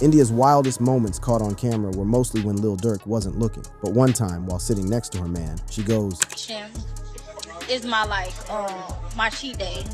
India's wildest moments caught on camera were mostly when Lil Durk wasn't looking. But one time, while sitting next to her man, she goes, "It's my my cheat day."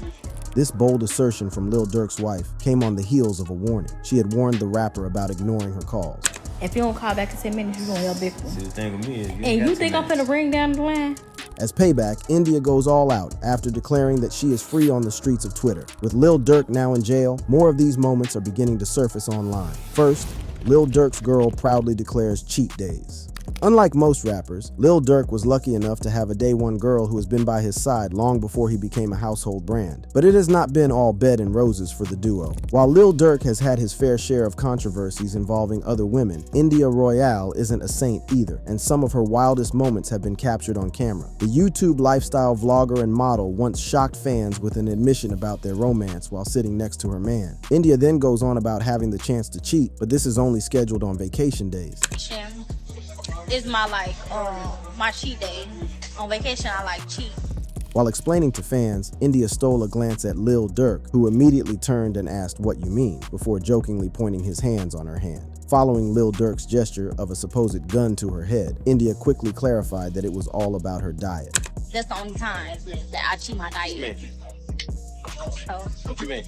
This bold assertion from Lil Durk's wife came on the heels of a warning. She had warned the rapper about ignoring her calls. If you don't call back in 10 minutes, you're gonna yell big one. See, the thing with me is And you think I'm finna bring down the line? As payback, India goes all out after declaring that she is free on the streets of Twitter. With Lil Durk now in jail, more of these moments are beginning to surface online. First, Lil Durk's girl proudly declares cheat days. Unlike most rappers, Lil Durk was lucky enough to have a day one girl who has been by his side long before he became a household brand. But it has not been all bed and roses for the duo. While Lil Durk has had his fair share of controversies involving other women, India Royale isn't a saint either, and some of her wildest moments have been captured on camera. The YouTube lifestyle vlogger and model once shocked fans with an admission about their romance while sitting next to her man. India then goes on about having the chance to cheat, but this is only scheduled on vacation days. It's my my cheat day. On vacation, I cheat. While explaining to fans, India stole a glance at Lil Durk, who immediately turned and asked what you mean, before jokingly pointing his hands on her hand. Following Lil Durk's gesture of a supposed gun to her head, India quickly clarified that it was all about her diet. That's the only time that I cheat my diet. So, what you mean?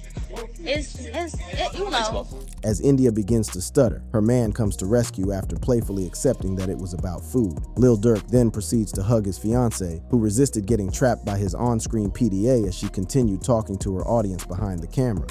You know. As India begins to stutter, her man comes to rescue after playfully accepting that it was about food. Lil Durk then proceeds to hug his fiancée, who resisted getting trapped by his on-screen PDA as she continued talking to her audience behind the camera.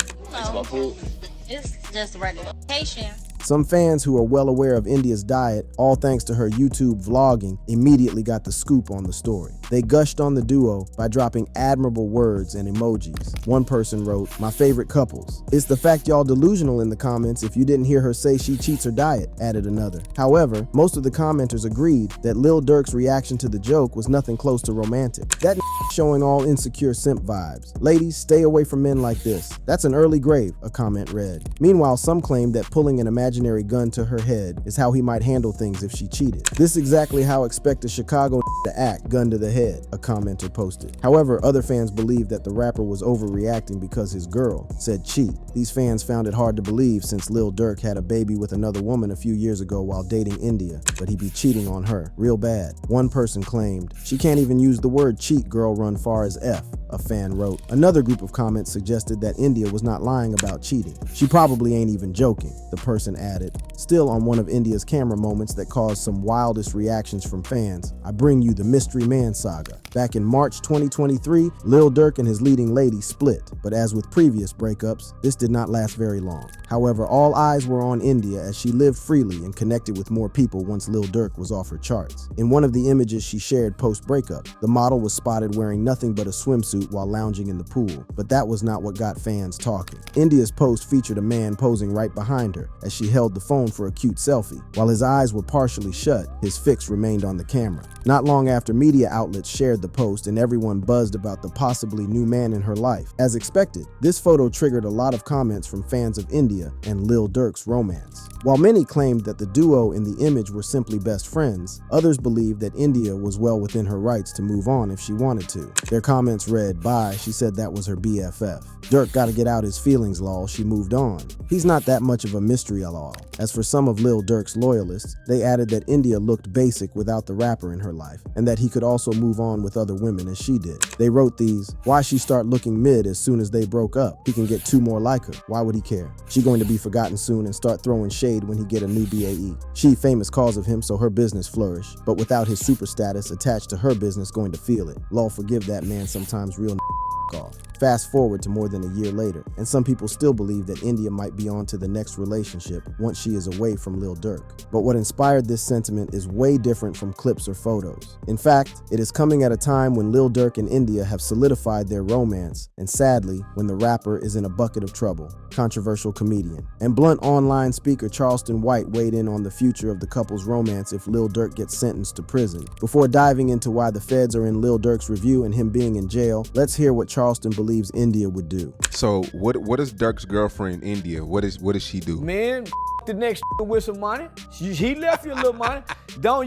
It's just a regular vacation. Some fans who are well aware of India's diet, all thanks to her YouTube vlogging, immediately got the scoop on the story. They gushed on the duo by dropping admirable words and emojis. One person wrote, "My favorite couples. It's the fact y'all delusional in the comments if you didn't hear her say she cheats her diet," added another. However, most of the commenters agreed that Lil Durk's reaction to the joke was nothing close to romantic. That showing all insecure simp vibes. Ladies, stay away from men like this. That's an early grave, a comment read. Meanwhile, some claimed that pulling an imaginary gun to her head is how he might handle things if she cheated. This is exactly how expect a Chicago to act, gun to the head, a commenter posted. However, other fans believed that the rapper was overreacting because his girl said cheat. These fans found it hard to believe since Lil Durk had a baby with another woman a few years ago while dating India, but he'd be cheating on her. Real bad. One person claimed, "She can't even use the word cheat, girl run far as F," a fan wrote. Another group of comments suggested that India was not lying about cheating. "She probably ain't even joking," the person added. Still on one of India's camera moments that caused some wildest reactions from fans, I bring you the Mystery Man saga. Back in March 2023, Lil Durk and his leading lady split, but as with previous breakups, this did not last very long. However, all eyes were on India as she lived freely and connected with more people once Lil Durk was off her charts. In one of the images she shared post-breakup, the model was spotted wearing nothing but a swimsuit while lounging in the pool, but that was not what got fans talking. India's post featured a man posing right behind her as she held the phone for a cute selfie. While his eyes were partially shut, his fix remained on the camera. Not long after, media outlets shared the post and everyone buzzed about the possibly new man in her life. As expected, this photo triggered a lot of comments from fans of India and Lil Durk's romance. While many claimed that the duo in the image were simply best friends, others believed that India was well within her rights to move on if she wanted to. Their comments read, "Bye, she said that was her BFF. Durk gotta get out his feelings, lol, she moved on. He's not that much of a mystery, lol." As for some of Lil Durk's loyalists, they added that India looked basic without the rapper in her life, and that he could also move on with other women as she did. They wrote these, "Why she start looking mid as soon as they broke up? He can get two more like her. Why would he care? She going to be forgotten soon and start throwing shade when he get a new BAE. She famous cause of him so her business flourish, but without his super status attached to her business going to feel it. Lol, forgive that man sometimes real off." Fast forward to more than a year later, and some people still believe that India might be on to the next relationship once she is away from Lil Durk. But what inspired this sentiment is way different from clips or photos. In fact, it is coming at a time when Lil Durk and India have solidified their romance, and sadly, when the rapper is in a bucket of trouble. Controversial comedian and blunt online speaker Charleston White weighed in on the future of the couple's romance if Lil Durk gets sentenced to prison. Before diving into why the feds are in Lil Durk's review and him being in jail, let's hear what Charleston believes India would do. So what is Durk's girlfriend India? What does she do? Man, the next with some money. He left you a little money.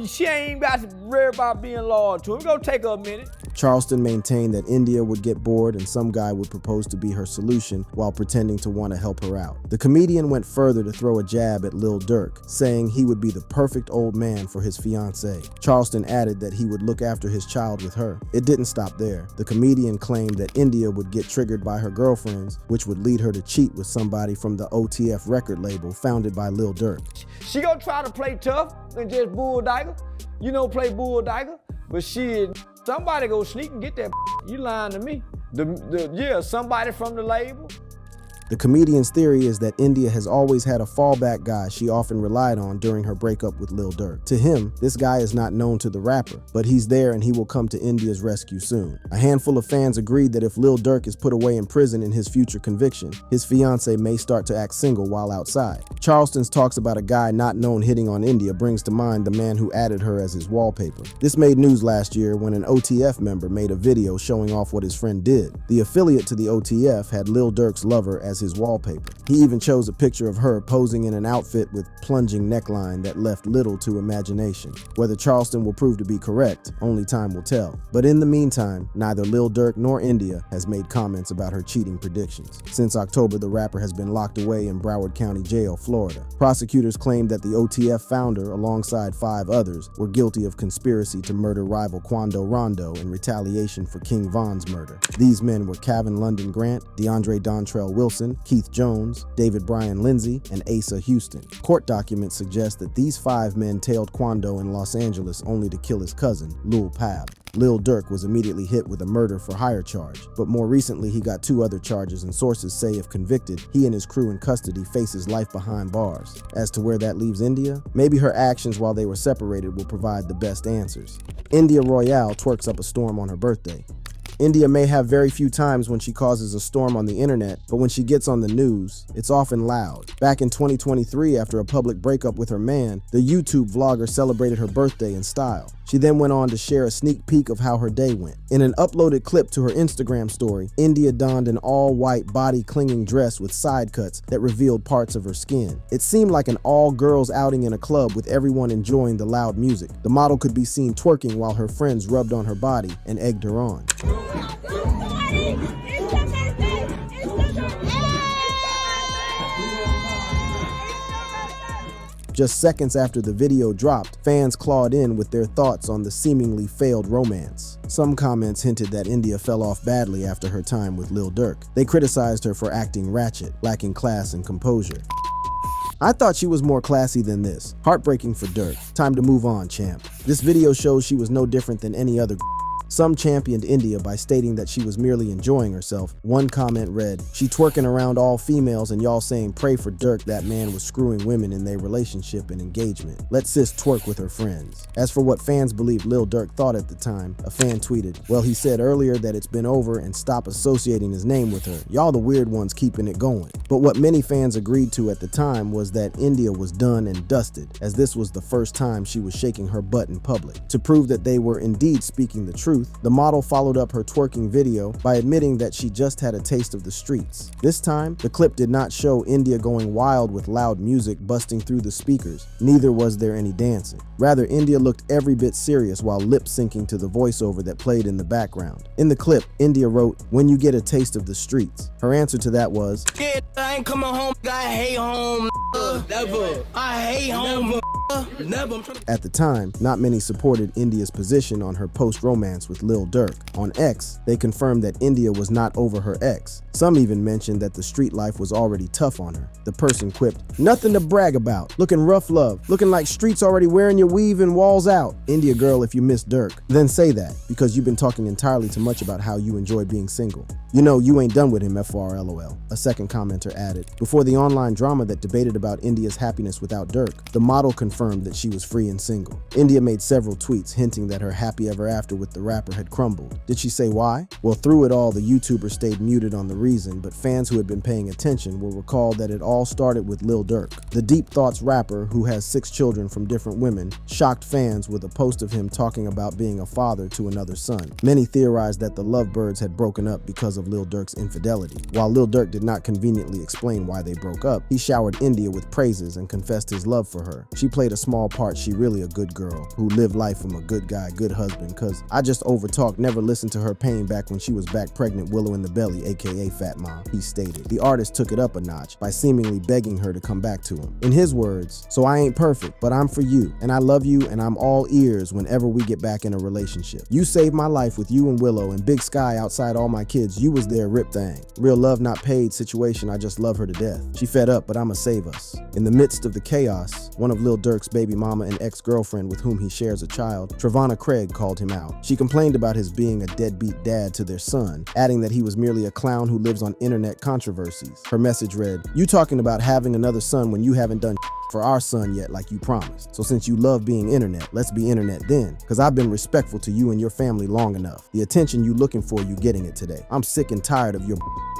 She ain't about to worry about being loyal to him. It's gonna take her a minute. Charleston maintained that India would get bored and some guy would propose to be her solution while pretending to want to help her out. The comedian went further to throw a jab at Lil Durk, saying he would be the perfect old man for his fiancée. Charleston added that he would look after his child with her. It didn't stop there. The comedian claimed that India would get triggered by her girlfriends, which would lead her to cheat with somebody from the OTF record label founded by Lil Durk. She gonna try to play tough and just bulldicker. You know, play bulldicker. But shit, somebody go sneak and get that. You lying to me. Yeah, somebody from the label. The comedian's theory is that India has always had a fallback guy she often relied on during her breakup with Lil Durk. To him, this guy is not known to the rapper, but he's there and he will come to India's rescue soon. A handful of fans agreed that if Lil Durk is put away in prison in his future conviction, his fiancée may start to act single while outside. Charleston's talks about a guy not known hitting on India brings to mind the man who added her as his wallpaper. This made news last year when an OTF member made a video showing off what his friend did. The affiliate to the OTF had Lil Durk's lover as his wallpaper. He even chose a picture of her posing in an outfit with plunging neckline that left little to imagination. Whether Charleston will prove to be correct, only time will tell. But in the meantime, neither Lil Durk nor India has made comments about her cheating predictions. Since October, the rapper has been locked away in Broward County Jail, Florida. Prosecutors claimed that the OTF founder, alongside 5 others, were guilty of conspiracy to murder rival Quando Rondo in retaliation for King Von's murder. These men were Kevin London Grant, DeAndre Dontrell Wilson, Keith Jones, David Bryan Lindsay, and Asa Houston. Court documents suggest that these 5 men tailed Quando in Los Angeles only to kill his cousin, Lil Pab. Lil Durk was immediately hit with a murder for hire charge, but more recently he got 2 other charges, and sources say if convicted, he and his crew in custody faces life behind bars. As to where that leaves India, maybe her actions while they were separated will provide the best answers. India Royale twerks up a storm on her birthday. India may have very few times when she causes a storm on the internet, but when she gets on the news, it's often loud. Back in 2023, after a public breakup with her man, the YouTube vlogger celebrated her birthday in style. She then went on to share a sneak peek of how her day went. In an uploaded clip to her Instagram story, India donned an all-white body-clinging dress with side cuts that revealed parts of her skin. It seemed like an all-girls outing in a club with everyone enjoying the loud music. The model could be seen twerking while her friends rubbed on her body and egged her on. Just seconds after the video dropped, fans clawed in with their thoughts on the seemingly failed romance. Some comments hinted that India fell off badly after her time with Lil Durk. They criticized her for acting ratchet, lacking class and composure. I thought she was more classy than this. Heartbreaking for Durk. Time to move on, champ. This video shows she was no different than any other. Some championed India by stating that she was merely enjoying herself. One comment read, "She twerking around all females and y'all saying pray for Durk, that man was screwing women in their relationship and engagement. Let sis twerk with her friends." As for what fans believe Lil Durk thought at the time, a fan tweeted, "Well, he said earlier that it's been over and stop associating his name with her. Y'all the weird ones keeping it going." But what many fans agreed to at the time was that India was done and dusted, as this was the first time she was shaking her butt in public. To prove that they were indeed speaking the truth, the model followed up her twerking video by admitting that she just had a taste of the streets. This time, the clip did not show India going wild with loud music busting through the speakers, neither was there any dancing. Rather, India looked every bit serious while lip-syncing to the voiceover that played in the background. In the clip, India wrote, "When you get a taste of the streets." Her answer to that was, "Yeah, I ain't coming home, I hate home, never. I hate home, never." At the time, not many supported India's position on her post-romance with Lil Durk. On X, they confirmed that India was not over her ex. Some even mentioned that the street life was already tough on her. The person quipped, "Nothing to brag about. Looking rough, love. Looking like streets already wearing your weave and walls out." India girl, if you miss Durk, then say that, because you've been talking entirely too much about how you enjoy being single. You know you ain't done with him, FRLOL, a second commenter added. Before the online drama that debated about India's happiness without Durk, the model confirmed that she was free and single. India made several tweets hinting that her happy ever after with the rapper had crumbled. Did she say why? Well, through it all, the YouTuber stayed muted on the reason, but fans who had been paying attention will recall that it all started with Lil Durk. The Deep Thoughts rapper, who has 6 children from different women, shocked fans with a post of him talking about being a father to another son. Many theorized that the lovebirds had broken up because of of Lil Durk's infidelity. While Lil Durk did not conveniently explain why they broke up, he showered India with praises and confessed his love for her. She played a small part. She really a good girl who lived life from a good guy, good husband, cause I just overtalked, never listened to her pain back when she was back pregnant Willow in the belly, aka Fat Mom, he stated. The artist took it up a notch by seemingly begging her to come back to him. In his words, "So I ain't perfect, but I'm for you, and I love you, and I'm all ears whenever we get back in a relationship. You saved my life with you and Willow and Big Sky outside all my kids. You was there, rip thing. Real love not paid situation, I just love her to death. She fed up, but I'ma save us." In the midst of the chaos, one of Lil Durk's baby mama and ex-girlfriend with whom he shares a child, Trevonna Craig, called him out. She complained about his being a deadbeat dad to their son, adding that he was merely a clown who lives on internet controversies. Her message read, "You talking about having another son when you haven't done for our son yet like you promised. So since you love being internet, let's be internet then. Cause I've been respectful to you and your family long enough. The attention you looking for, you getting it today. I'm sick and tired of your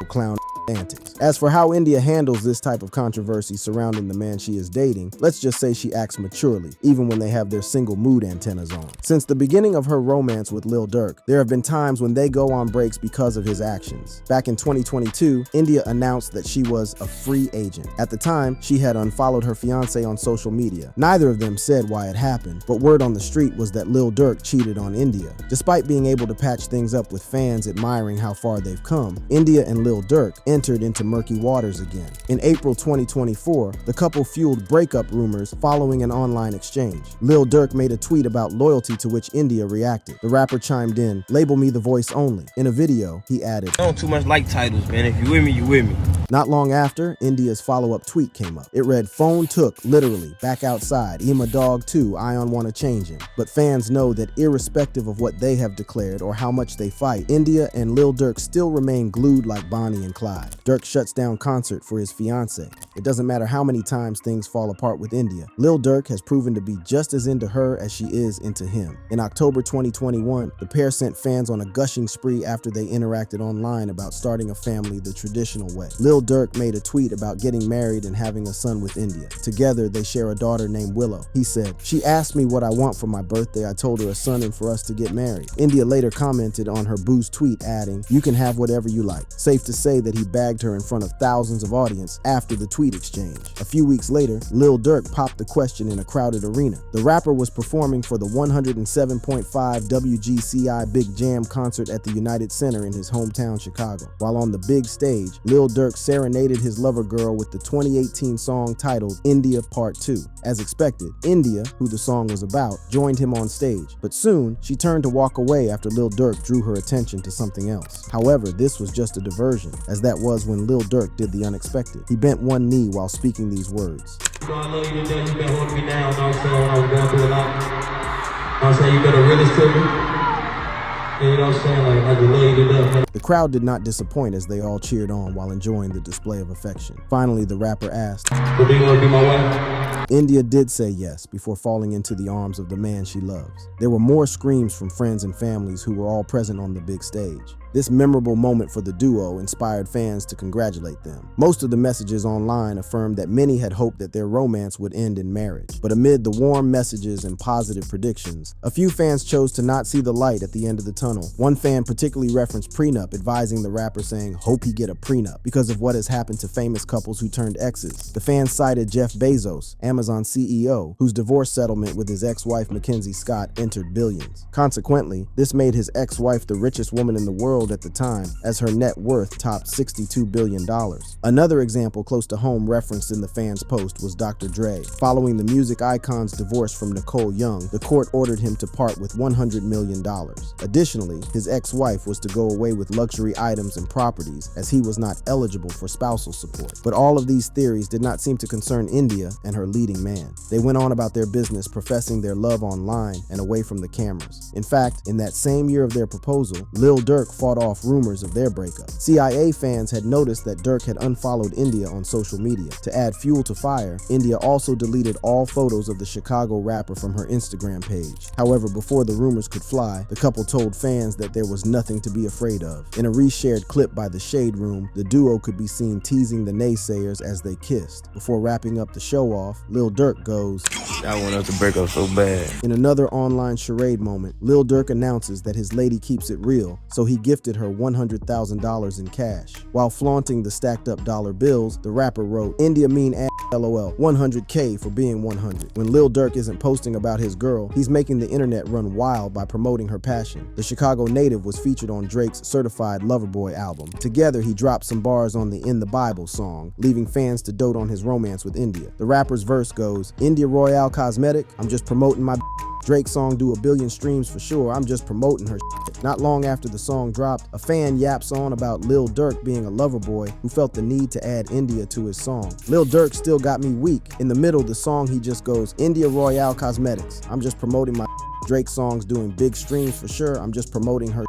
clown antics." As for how India handles this type of controversy surrounding the man she is dating, let's just say she acts maturely, even when they have their single mood antennas on. Since the beginning of her romance with Lil Durk, there have been times when they go on breaks because of his actions. Back in 2022, India announced that she was a free agent. At the time, she had unfollowed her fiance on social media. Neither of them said why it happened, but word on the street was that Lil Durk cheated on India. Despite being able to patch things up with fans admiring how far they've come, India and Lil Durk entered into murky waters again. In April 2024, the couple fueled breakup rumors following an online exchange. Lil Durk made a tweet about loyalty, to which India reacted. The rapper chimed in, "Label me the voice only." In a video, he added, I don't too much like titles, man. If you with me, you with me. Not long after, India's follow-up tweet came up. It read, "Phone took, literally, back outside. Ema dog too, Ion wanna change him." But fans know that irrespective of what they have declared or how much they fight, India and Lil Durk still remain glued like Bonnie and Clyde. Durk shuts down concert for his fiance. It doesn't matter how many times things fall apart with India. Lil Durk has proven to be just as into her as she is into him. In October 2021, the pair sent fans on a gushing spree after they interacted online about starting a family the traditional way. Lil Durk made a tweet about getting married and having a son with India. Together, they share a daughter named Willow. He said, "She asked me what I want for my birthday. I told her a son and for us to get married." India later commented on her boo's tweet, adding, "You can have whatever you like." Safe to say that he bagged her in front of thousands of audience after the tweet exchange. A few weeks later, Lil Durk popped the question in a crowded arena. The rapper was performing for the 107.5 WGCI Big Jam concert at the United Center in his hometown Chicago. While on the big stage, Lil Durk serenaded his lover girl with the 2018 song titled India Part 2. As expected, India, who the song was about, joined him on stage, but soon she turned to walk away after Lil Durk drew her attention to something else. However, this was just a diversion, as that was when Lil Durk did the unexpected. He bent one knee while speaking these words. So I love you to death, you've been holding me down, you know what I'm saying, when I was going through a lot. You know what I'm saying, you've been the realest to me. And you know what I'm saying, like, I just love you to death, man. The crowd did not disappoint as they all cheered on while enjoying the display of affection. Finally, the rapper asked, So do you want to be my wife? India did say yes before falling into the arms of the man she loves. There were more screams from friends and families who were all present on the big stage. This memorable moment for the duo inspired fans to congratulate them. Most of the messages online affirmed that many had hoped that their romance would end in marriage. But amid the warm messages and positive predictions, a few fans chose to not see the light at the end of the tunnel. One fan particularly referenced prenup, advising the rapper saying, "Hope he get a prenup," because of what has happened to famous couples who turned exes. The fan cited Jeff Bezos, Amazon CEO, whose divorce settlement with his ex-wife Mackenzie Scott entered billions. Consequently, this made his ex-wife the richest woman in the world at the time, as her net worth topped $62 billion. Another example close to home referenced in the fans' post was Dr. Dre. Following the music icon's divorce from Nicole Young, the court ordered him to part with $100 million. Additionally, his ex-wife was to go away with luxury items and properties, as he was not eligible for spousal support. But all of these theories did not seem to concern India and her leading man. They went on about their business, professing their love online and away from the cameras. In fact, in that same year of their proposal, Lil Durk fought off rumors of their breakup. CIA fans had noticed that Durk had unfollowed India on social media. To add fuel to fire, India also deleted all photos of the Chicago rapper from her Instagram page. However, before the rumors could fly, the couple told fans that there was nothing to be afraid of. In a reshared clip by The Shade Room, the duo could be seen teasing the naysayers as they kissed. Before wrapping up the show off, Lil Durk goes, I want us to break up so bad. In another online charade moment, Lil Durk announces that his lady keeps it real, so he gifted gifted her $100,000 in cash. While flaunting the stacked up dollar bills, the rapper wrote, "India mean ass LOL, 100K for being 100. When Lil Durk isn't posting about his girl, he's making the internet run wild by promoting her passion. The Chicago native was featured on Drake's Certified Lover Boy album. Together, he dropped some bars on the In the Bible song, leaving fans to dote on his romance with India. The rapper's verse goes, "India Royale Cosmetic, I'm just promoting my Drake song do 1 billion streams for sure, I'm just promoting her shit." Not long after the song dropped, a fan yaps on about Lil Durk being a lover boy who felt the need to add India to his song. "Lil Durk still got me weak." In the middle of the song, he just goes, "India Royale Cosmetics, I'm just promoting my Drake song's doing big streams for sure, I'm just promoting her."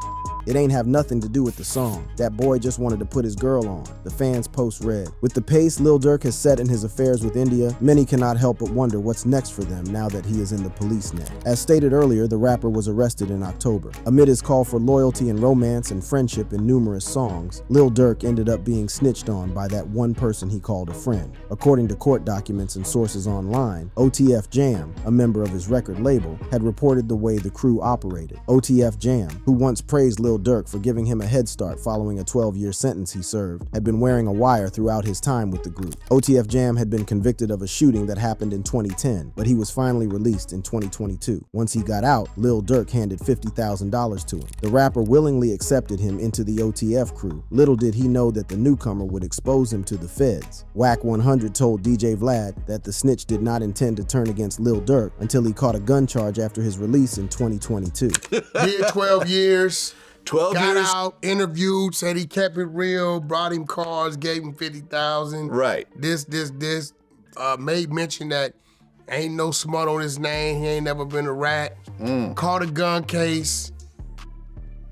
It ain't have nothing to do with the song. That boy just wanted to put his girl on. The fans post read. With the pace Lil Durk has set in his affairs with India, many cannot help but wonder what's next for them now that he is in the police net. As stated earlier, the rapper was arrested in October. Amid his call for loyalty and romance and friendship in numerous songs, Lil Durk ended up being snitched on by that one person he called a friend. According to court documents and sources online, OTF Jam, a member of his record label, had reported the way the crew operated. OTF Jam, who once praised Lil Durk for giving him a head start following a 12-year sentence he served, had been wearing a wire throughout his time with the group. OTF Jam had been convicted of a shooting that happened in 2010, but he was finally released in 2022. Once he got out, Lil Durk handed $50,000 to him. The rapper willingly accepted him into the OTF crew. Little did he know that the newcomer would expose him to the feds. Whack 100 told DJ Vlad that the snitch did not intend to turn against Lil Durk until he caught a gun charge after his release in 2022. Did 12 years. 12 got years. out, interviewed, said he kept it real, brought him cars, gave him 50,000. Right. This. Made mention that ain't no smut on his name. He ain't never been a rat. Caught a gun case,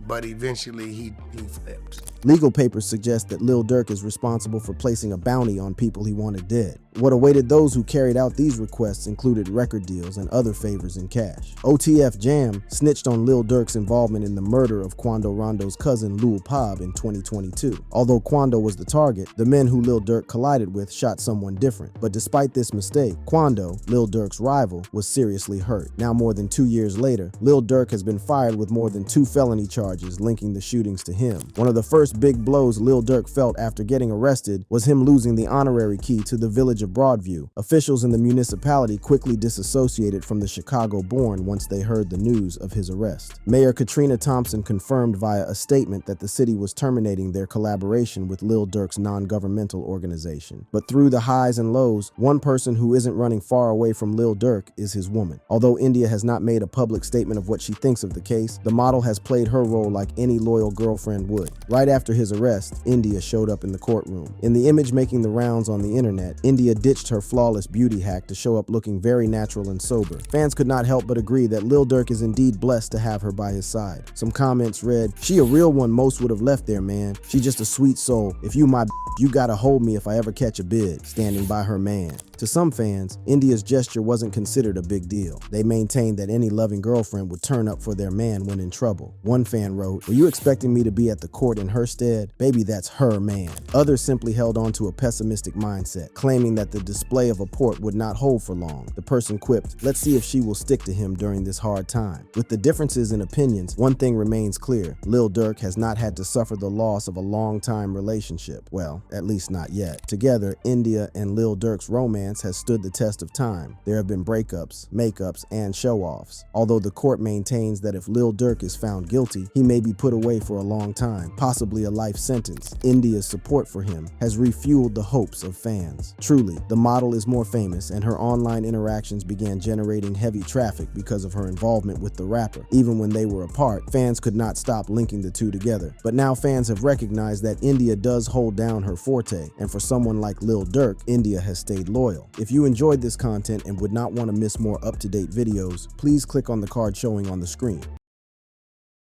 but eventually he flipped. Legal papers suggest that Lil Durk is responsible for placing a bounty on people he wanted dead. What awaited those who carried out these requests included record deals and other favors in cash. OTF Jam snitched on Lil Durk's involvement in the murder of Quando Rondo's cousin Lil Pab in 2022. Although Quando was the target, the men who Lil Durk collided with shot someone different. But despite this mistake, Quando, Lil Durk's rival, was seriously hurt. Now more than 2 years later, Lil Durk has been fired with more than 2 felony charges linking the shootings to him. One of the first big blows Lil Durk felt after getting arrested was him losing the honorary key to the village of Broadview. Officials in the municipality quickly disassociated from the Chicago-born once they heard the news of his arrest. Mayor Katrina Thompson confirmed via a statement that the city was terminating their collaboration with Lil Durk's non-governmental organization. But through the highs and lows, one person who isn't running far away from Lil Durk is his woman. Although India has not made a public statement of what she thinks of the case, the model has played her role like any loyal girlfriend would. Right after his arrest, India showed up in the courtroom. In the image making the rounds on the internet, India ditched her flawless beauty hack to show up looking very natural and sober. Fans could not help but agree that Lil Durk is indeed blessed to have her by his side. Some comments read, "She a real one, most would have left there, man. She just a sweet soul. If you my you gotta hold me if I ever catch a bid," standing by her man. To some fans, India's gesture wasn't considered a big deal. They maintained that any loving girlfriend would turn up for their man when in trouble. One fan wrote, "Were you expecting me to be at the court in her stead? Baby, that's her man." Others simply held on to a pessimistic mindset, claiming that the display of a port would not hold for long. The person quipped, "Let's see if she will stick to him during this hard time." With the differences in opinions, one thing remains clear. Lil Durk has not had to suffer the loss of a long-time relationship. Well, at least not yet. Together, India and Lil Durk's romance has stood the test of time. There have been breakups, makeups, and show-offs. Although the court maintains that if Lil Durk is found guilty, he may be put away for a long time, possibly a life sentence. India's support for him has refueled the hopes of fans. Truly, the model is more famous, and her online interactions began generating heavy traffic because of her involvement with the rapper. Even when they were apart, fans could not stop linking the two together. But now fans have recognized that India does hold down her forte, and for someone like Lil Durk, India has stayed loyal. If you enjoyed this content and would not want to miss more up-to-date videos, please click on the card showing on the screen.